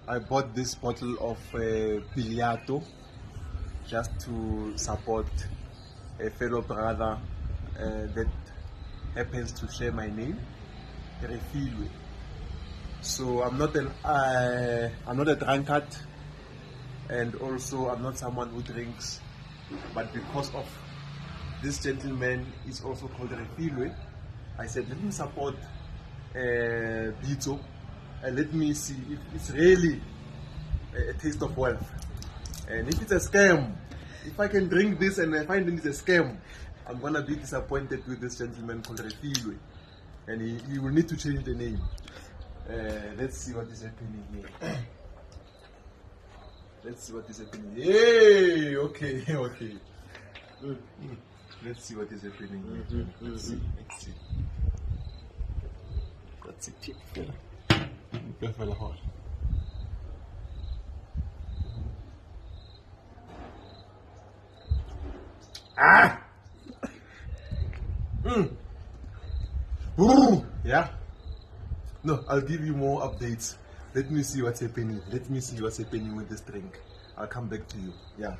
I bought this bottle of Biliato just to support a fellow brother that happens to share my name, Refilwe. So I'm not a drunkard, and also I'm not someone who drinks, but because of this gentleman is also called Refilwe, I said let me support Bito, and let me see if it's really a taste of wealth. And if it's a scam, if I can drink this and I find it's a scam, I'm gonna be disappointed with this gentleman called Refilwe, and he will need to change the name. Let's see what is happening here. Let's see what is happening. Yay! Okay, okay. Good. Let's see what is happening here. Let's see. That's it. Ah! Yeah. No, I'll give you more updates. Let me see what's happening. Let me see what's happening with this drink. I'll come back to you. Yeah.